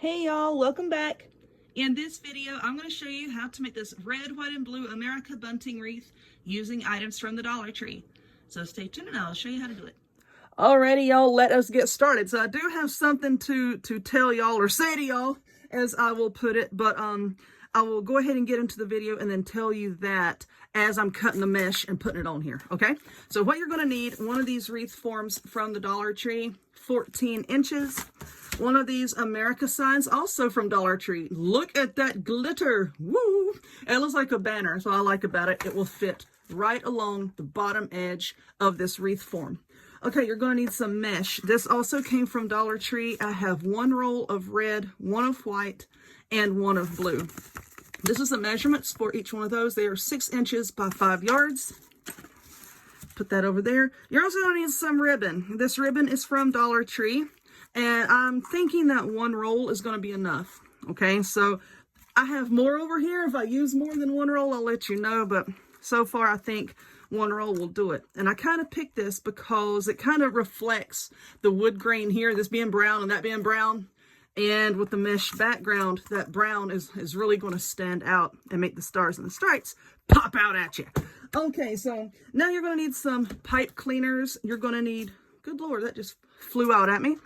Hey y'all, welcome back. In this video, I'm going to show you how to make this red, white, and blue America bunting wreath using items from the Dollar Tree. So stay tuned and I'll show you how to do it. Alrighty y'all, let us get started. So I do have something to tell y'all or say to y'all, as I will put it, but I will go ahead and get into the video and then tell you that as I'm cutting the mesh and putting it on here, okay? So what you're going to need, one of these wreath forms from the Dollar Tree, 14 inches. One of these America signs, also from Dollar Tree. Look at that glitter. Woo! It looks like a banner. That's what I like about it. It will fit right along the bottom edge of this wreath form. Okay, you're going to need some mesh. This also came from Dollar Tree. I have one roll of red, one of white, and one of blue. This is the measurements for each one of those. They are 6 inches by 5 yards. Put that over there. You're also going to need some ribbon. This ribbon is from Dollar Tree. And I'm thinking that one roll is going to be enough. Okay, so I have more over here. If I use more than one roll, I'll let you know. But so far, I think one roll will do it. And I kind of picked this because it kind of reflects the wood grain here, this being brown and that being brown. And with the mesh background, that brown is really going to stand out and make the stars and the stripes pop out at you. Okay, so now you're going to need some pipe cleaners. You're going to need, good Lord, that just flew out at me.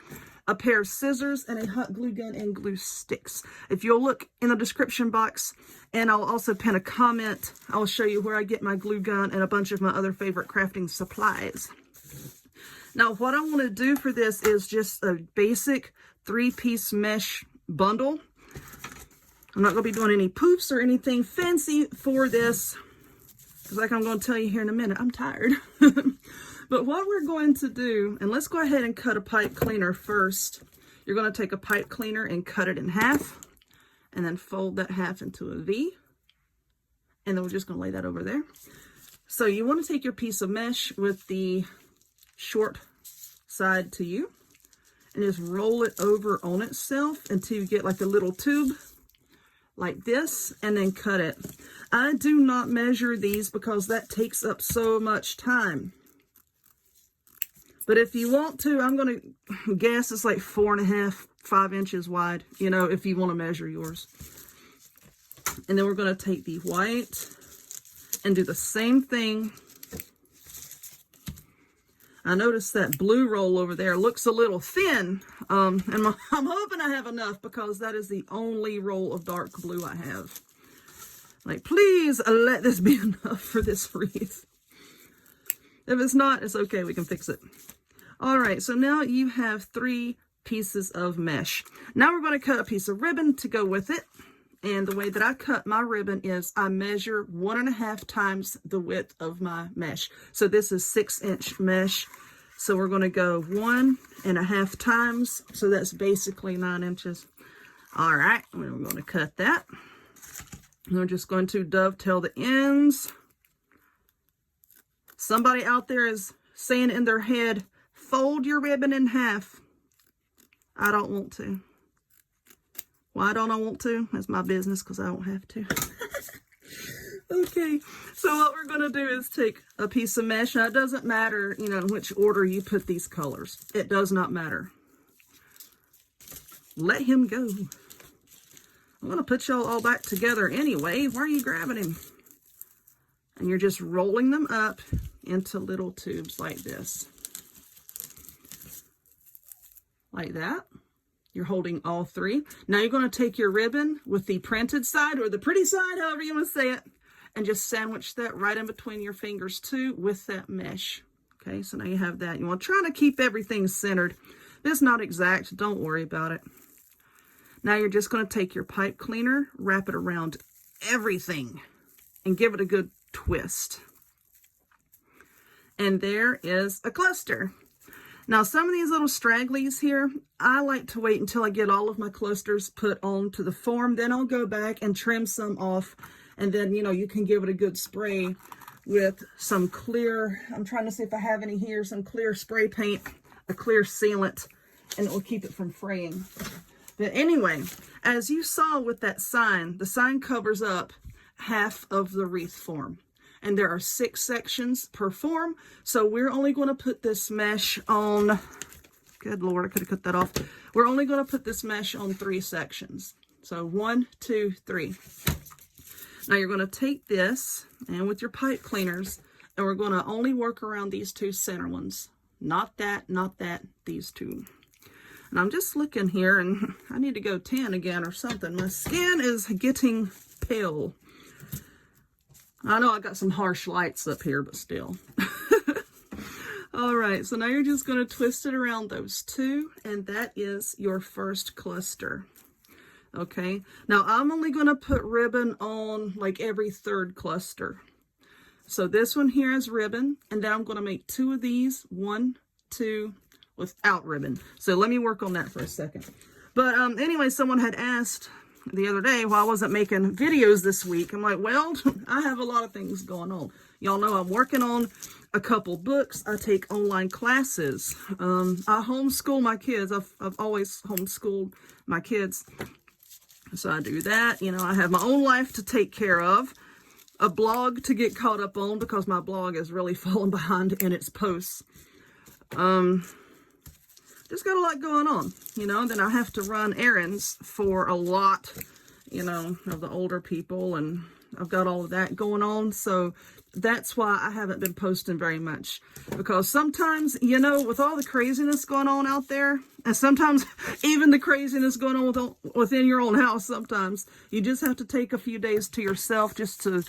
A pair of scissors and a hot glue gun and glue sticks. If you'll look in the description box, and I'll also pin a comment, I'll show you where I get my glue gun and a bunch of my other favorite crafting supplies. Now, what I want to do for this is just a basic 3-piece mesh bundle. I'm not going to be doing any poofs or anything fancy for this, because like I'm going to tell you here in a minute, I'm tired. But what we're going to do, and let's go ahead and cut a pipe cleaner first. You're going to take a pipe cleaner and cut it in half, and then fold that half into a V. And then we're just going to lay that over there. So you want to take your piece of mesh with the short side to you, and just roll it over on itself until you get like a little tube like this, and then cut it. I do not measure these because that takes up so much time. But if you want to, I'm going to guess it's like 4.5, 5 inches wide, you know, if you want to measure yours. And then we're going to take the white and do the same thing. I noticed that blue roll over there looks a little thin. And I'm hoping I have enough because that is the only roll of dark blue I have. Like, please let this be enough for this wreath. If it's not, it's okay. We can fix it. All right, so now you have 3 pieces of mesh. Now we're going to cut a piece of ribbon to go with it. And the way that I cut my ribbon is I measure 1.5 times the width of my mesh. So this is 6-inch mesh. So we're going to go 1.5 times. So that's basically 9 inches. All right, we're going to cut that. And we're just going to dovetail the ends. Somebody out there is saying in their head, fold your ribbon in half. I don't want to. Why don't I want to? That's my business because I don't have to. Okay, so what we're going to do is take a piece of mesh. Now, it doesn't matter, you know, in which order you put these colors. It does not matter. Let him go. I'm going to put y'all all back together anyway. Why are you grabbing him? And you're just rolling them up into little tubes like this. Like that. You're holding all 3. Now you're going to take your ribbon with the printed side or the pretty side, however you want to say it, and just sandwich that right in between your fingers too with that mesh. Okay, so now you have that. You want to try to keep everything centered. If it's not exact, don't worry about it. Now you're just going to take your pipe cleaner, wrap it around everything, and give it a good twist. And there is a cluster. Now, some of these little stragglies here, I like to wait until I get all of my clusters put onto the form. Then I'll go back and trim some off. And then, you know, you can give it a good spray with some clear, I'm trying to see if I have any here, some clear spray paint, a clear sealant, and it will keep it from fraying. But anyway, as you saw with that sign, the sign covers up half of the wreath form. And there are 6 sections per form. So we're only going to put this mesh on Good Lord, I could have cut that off. We're only going to put this mesh on 3 sections. So 1, 2, 3. Now you're going to take this and with your pipe cleaners, and we're going to only work around these 2 center ones. Not that, these 2. And I'm just looking here, and I need to go 10 again or something. My skin is getting pale. I know I got some harsh lights up here, but still. All right, so now you're just going to twist it around those 2, and that is your first cluster. Okay, now I'm only going to put ribbon on like every 3rd cluster. So this one here is ribbon, and then I'm going to make 2 of these, 1, 2, without ribbon. So let me work on that for a second. But anyway, someone had asked the other day why I wasn't making videos this week. I'm like, well, I have a lot of things going on. Y'all know I'm working on a couple books. I take online classes. I homeschool my kids. I've always homeschooled my kids. So I do that. You know, I have my own life to take care of. A blog to get caught up on because my blog is really falling behind in its posts. Just got a lot going on, you know. Then I have to run errands for a lot, you know, of the older people, and I've got all of that going on. So that's why I haven't been posting very much, because sometimes, you know, with all the craziness going on out there, and sometimes even the craziness going on within your own house, sometimes you just have to take a few days to yourself just to,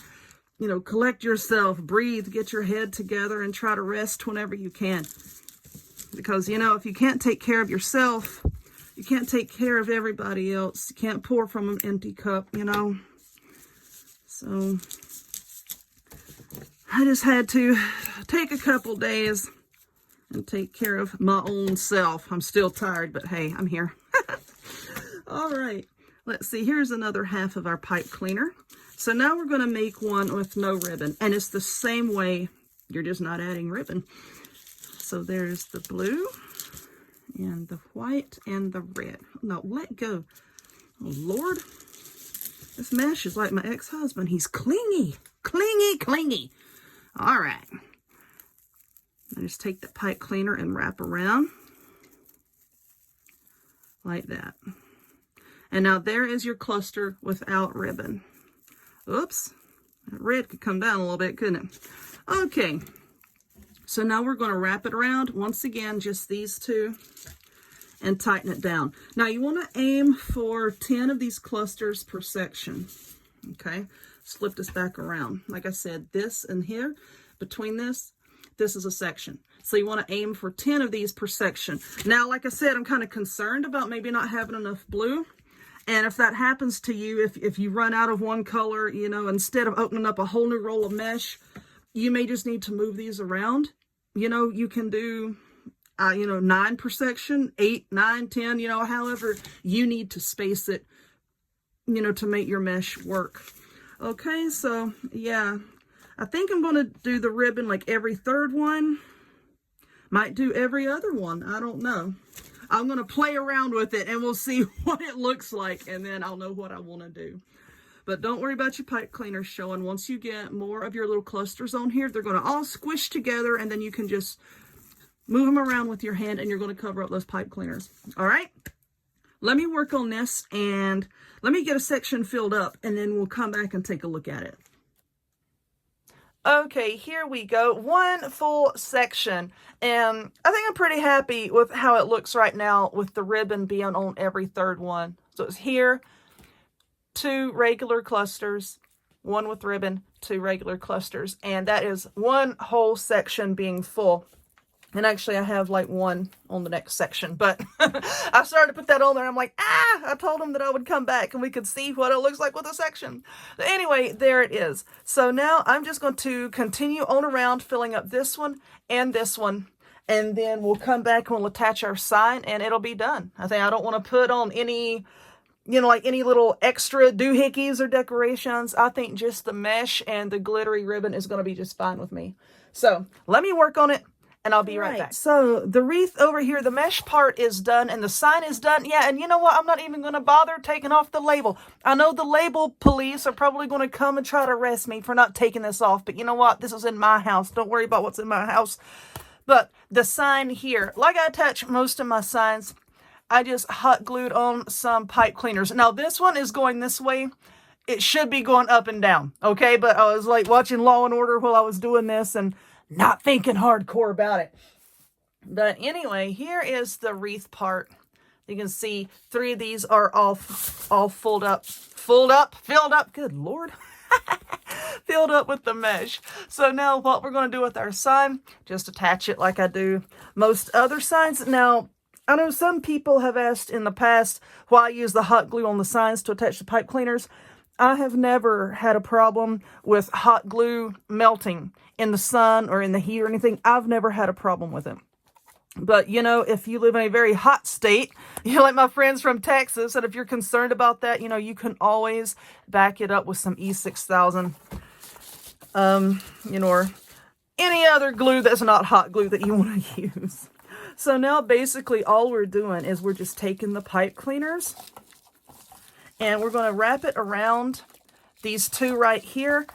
you know, collect yourself, breathe, get your head together, and try to rest whenever you can. Because, you know, if you can't take care of yourself, you can't take care of everybody else. You can't pour from an empty cup, you know. So I just had to take a couple days and take care of my own self. I'm still tired, but hey, I'm here. All right, let's see. Here's another half of our pipe cleaner. So now we're going to make one with no ribbon, and it's the same way. You're just not adding ribbon. So there's the blue and the white and the red. No, let go. Oh, Lord. This mesh is like my ex-husband. He's clingy, clingy, clingy. All right. I just take the pipe cleaner and wrap around like that. And now there is your cluster without ribbon. Oops. That red could come down a little bit, couldn't it? Okay. So now we're going to wrap it around, once again, just these 2, and tighten it down. Now you want to aim for 10 of these clusters per section, okay? Let's flip this back around. Like I said, this and here, between this is a section. So you want to aim for 10 of these per section. Now, like I said, I'm kind of concerned about maybe not having enough blue. And if that happens to you, if you run out of one color, you know, instead of opening up a whole new roll of mesh, you may just need to move these around. You know, you can do, you know, 9 per section, 8, 9, 10, you know, however you need to space it, you know, to make your mesh work. Okay, so, yeah, I think I'm going to do the ribbon like every 3rd one. Might do every other one. I don't know. I'm going to play around with it, and we'll see what it looks like, and then I'll know what I want to do. But don't worry about your pipe cleaners showing. Once you get more of your little clusters on here, they're going to all squish together, and then you can just move them around with your hand, and you're going to cover up those pipe cleaners. All right? Let me work on this, and let me get a section filled up, and then we'll come back and take a look at it. Okay, here we go. 1 full section, and I think I'm pretty happy with how it looks right now with the ribbon being on every 3rd one. So it's here. 2 regular clusters, 1 with ribbon, 2 regular clusters, and that is 1 whole section being full. And actually I have like 1 on the next section, but I started to put that on there. I'm like, I told them that I would come back and we could see what it looks like with a section. But anyway, there it is. So now I'm just going to continue on around filling up this one, and then we'll come back and we'll attach our sign, and it'll be done. I think I don't want to put on any, you know, like any little extra doohickeys or decorations. I think just the mesh and the glittery ribbon is going to be just fine with me. So let me work on it, and I'll be right back. So the wreath over here, the mesh part is done, and the sign is done. Yeah, and you know what? I'm not even going to bother taking off the label. I know the label police are probably going to come and try to arrest me for not taking this off, but you know what? This is in my house. Don't worry about what's in my house. But the sign here, like I attach most of my signs, I just hot glued on some pipe cleaners. Now this one is going this way. It should be going up and down, okay? But I was like watching Law and Order while I was doing this and not thinking hardcore about it. But anyway, here is the wreath part. You can see 3 of these are all filled up, good Lord. Filled up with the mesh. So now what we're going to do with our sign, just attach it like I do most other signs. Now, I know some people have asked in the past why I use the hot glue on the signs to attach the pipe cleaners. I have never had a problem with hot glue melting in the sun or in the heat or anything. I've never had a problem with it. But, you know, if you live in a very hot state, you know, like my friends from Texas, and if you're concerned about that, you know, you can always back it up with some E6000, you know, or any other glue that's not hot glue that you want to use. So now basically all we're doing is we're just taking the pipe cleaners and we're going to wrap it around these 2 right here.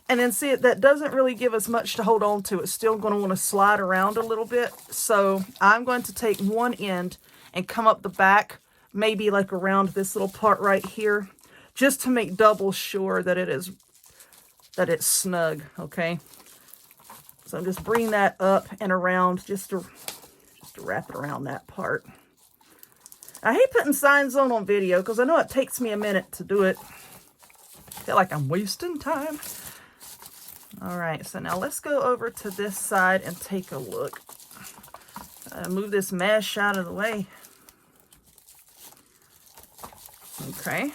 And then see, that doesn't really give us much to hold on to. It's still going to want to slide around a little bit. So I'm going to take one end and come up the back, maybe like around this little part right here, just to make double sure that it's snug, okay? So I'm just bringing that up and around just to wrap it around that part. I hate putting signs on video because I know it takes me a minute to do it. I feel like I'm wasting time. All right, so now let's go over to this side and take a look. Move this mesh out of the way. Okay.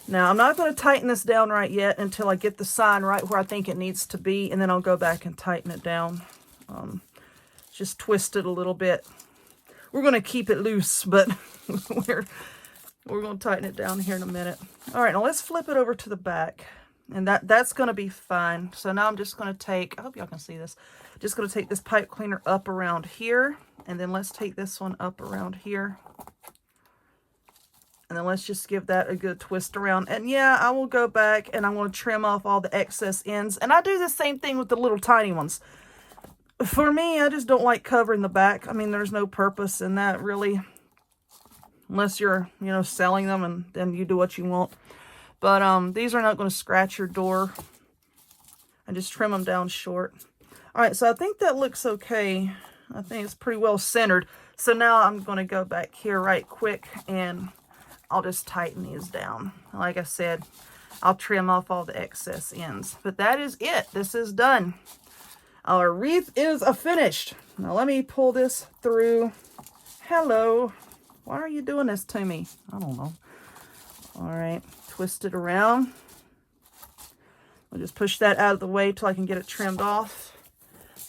Now, I'm not going to tighten this down right yet until I get the sign right where I think it needs to be, and then I'll go back and tighten it down. Just twist it a little bit. We're going to keep it loose, but we're going to tighten it down here in a minute. All right, now let's flip it over to the back. And that's going to be fine. So now I'm just going to take, I hope y'all can see this, just going to take this pipe cleaner up around here. And then let's take this one up around here. And then let's just give that a good twist around. And yeah, I will go back and I'm going to trim off all the excess ends. And I do the same thing with the little tiny ones. For me, I just don't like covering the back. I mean, there's no purpose in that really. Unless you're, you know, selling them and then you do what you want. But these are not going to scratch your door. I just trim them down short. All right, so I think that looks okay. I think it's pretty well centered. So now I'm going to go back here right quick and I'll just tighten these down. Like I said, I'll trim off all the excess ends. But that is it. This is done. Our wreath is finished. Now let me pull this through. Hello. Why are you doing this to me? I don't know. All right. Twist it around. I'll just push that out of the way till I can get it trimmed off.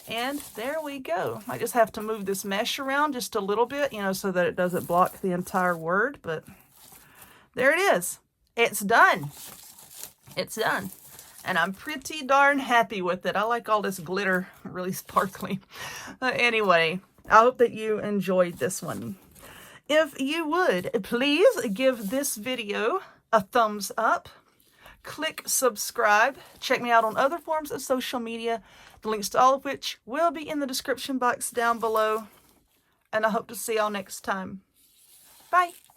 And there we go. I just have to move this mesh around just a little bit, you know, so that it doesn't block the entire word. But there it is. It's done. It's done. And I'm pretty darn happy with it. I like all this glitter, really sparkly. Anyway, I hope that you enjoyed this one. If you would, please give this video a thumbs up, click subscribe, check me out on other forms of social media, the links to all of which will be in the description box down below, and I hope to see y'all next time. Bye!